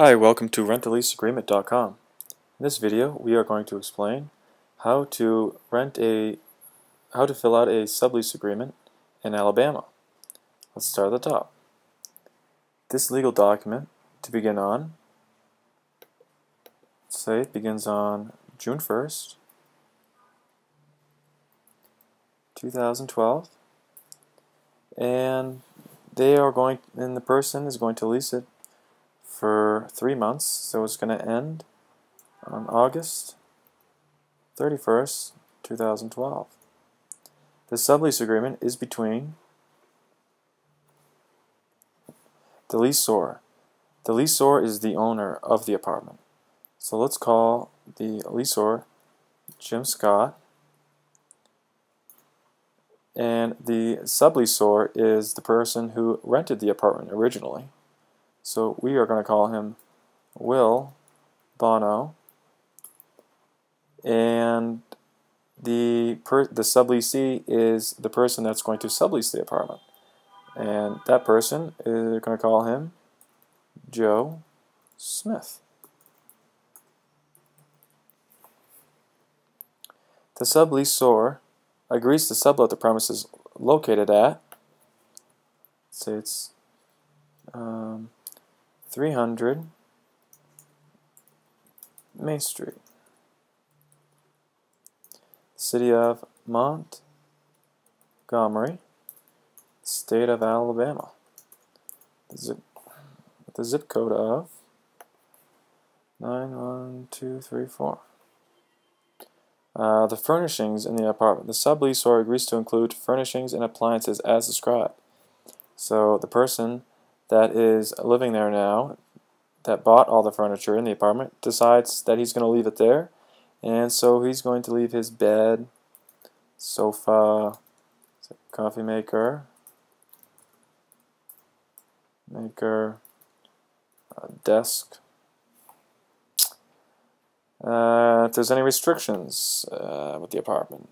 Hi, welcome to rentaleaseagreement.com. In this video, we are going to explain how to fill out a sublease agreement in Alabama. Let's start at the top. This legal document to begin on, say it begins on June 1st, 2012, and the person is going to lease it for 3 months, so it's going to end on August 31st, 2012. The sublease agreement is between the leaseor. The leaseor is the owner of the apartment. So let's call the leaseor Jim Scott, and the subleaseor is the person who rented the apartment originally. So we are going to call him Will Bono, and the subleasee is the person that's going to sublease the apartment, and that person is going to call him Joe Smith. The subleaseor agrees to sublet the premises located at, say it's 300 Main Street, City of Montgomery, State of Alabama. The zip code of 91234. The furnishings in the apartment. The subleaseor agrees to include furnishings and appliances as described. So the person that is living there now, that bought all the furniture in the apartment, decides that he's going to leave it there, and so he's going to leave his bed, sofa, coffee maker, desk. If there's any restrictions with the apartment,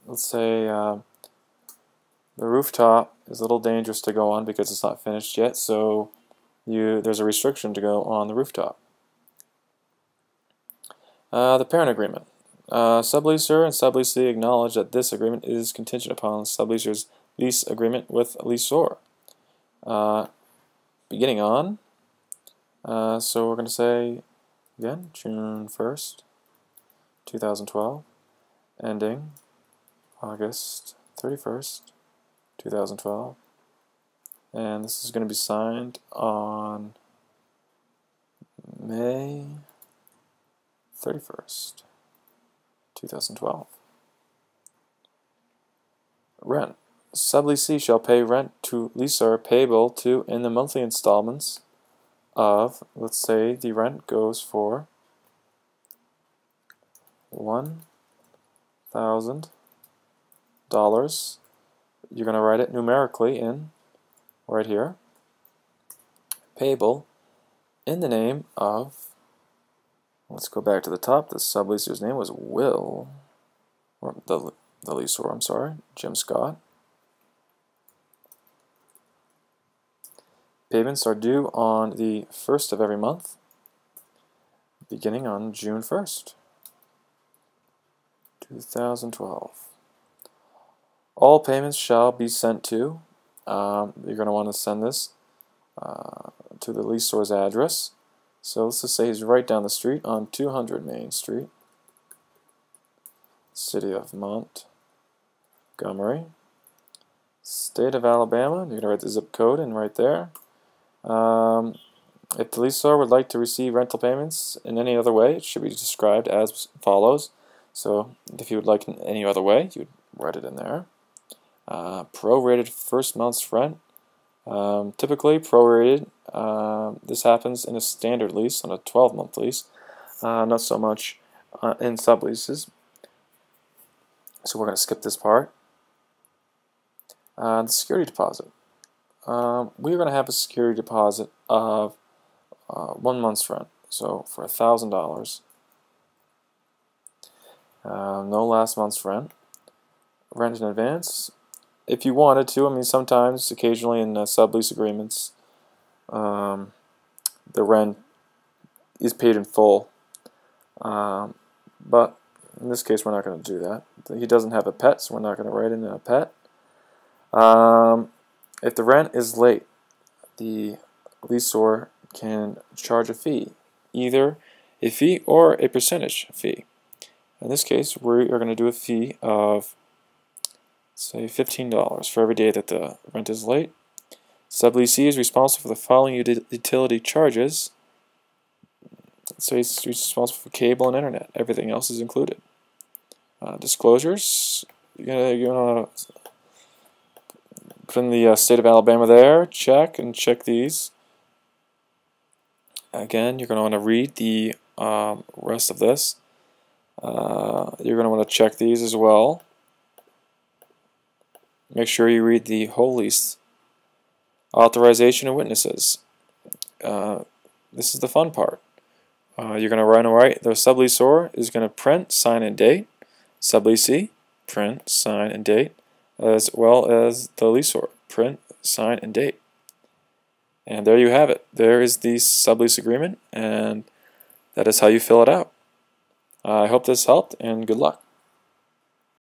let's say the rooftop is a little dangerous to go on because it's not finished yet, so there's a restriction to go on the rooftop. The parent agreement. Subleaser and subleasee acknowledge that this agreement is contingent upon the subleaser's lease agreement with leaseor. Beginning on, so we're going to say, again, June 1st, 2012, ending August 31st, 2012, and this is going to be signed on May 31st, 2012. Rent. Subleasee shall pay rent to leaseor payable to in the monthly installments of, let's say the rent goes for $1,000. You're going to write it numerically in right here. Payable in the name of, let's go back to the top, the subleaser's name was Will, or the leaseor, I'm sorry, Jim Scott. Payments are due on the 1st of every month, beginning on June 1st, 2012. All payments shall be sent to, you're going to want to send this to the leaseor's address. So let's just say he's right down the street on 200 Main Street, City of Montgomery, State of Alabama. You're going to write the zip code in right there. If the leaseor would like to receive rental payments in any other way, it should be described as follows. So if you would like in any other way, you would write it in there. Prorated first month's rent. Typically prorated, this happens in a standard lease, on a 12-month lease, not so much in subleases. So we're going to skip this part. The security deposit. We're going to have a security deposit of 1 month's rent, so for $1,000. No last month's rent. Rent in advance. If you wanted to, I mean, sometimes, occasionally in sublease agreements, the rent is paid in full. But in this case, we're not going to do that. He doesn't have a pet, so we're not going to write in a pet. If the rent is late, the leaseor can charge a fee, either a fee or a percentage fee. In this case, we are going to do a fee of, say, $15 for every day that the rent is late. Subleasee is responsible for the following utility charges. So he's responsible for cable and internet. Everything else is included. Disclosures. You're gonna put in the state of Alabama there. Check and check these. Again, you're going to want to read the rest of this. You're going to want to check these as well. Make sure you read the whole lease. Authorization of witnesses. This is the fun part. You're going to write the subleasor is going to print, sign, and date. Subleasee, print, sign, and date, as well as the leaseor, print, sign, and date. And there you have it. There is the sublease agreement, and that is how you fill it out. I hope this helped, and good luck.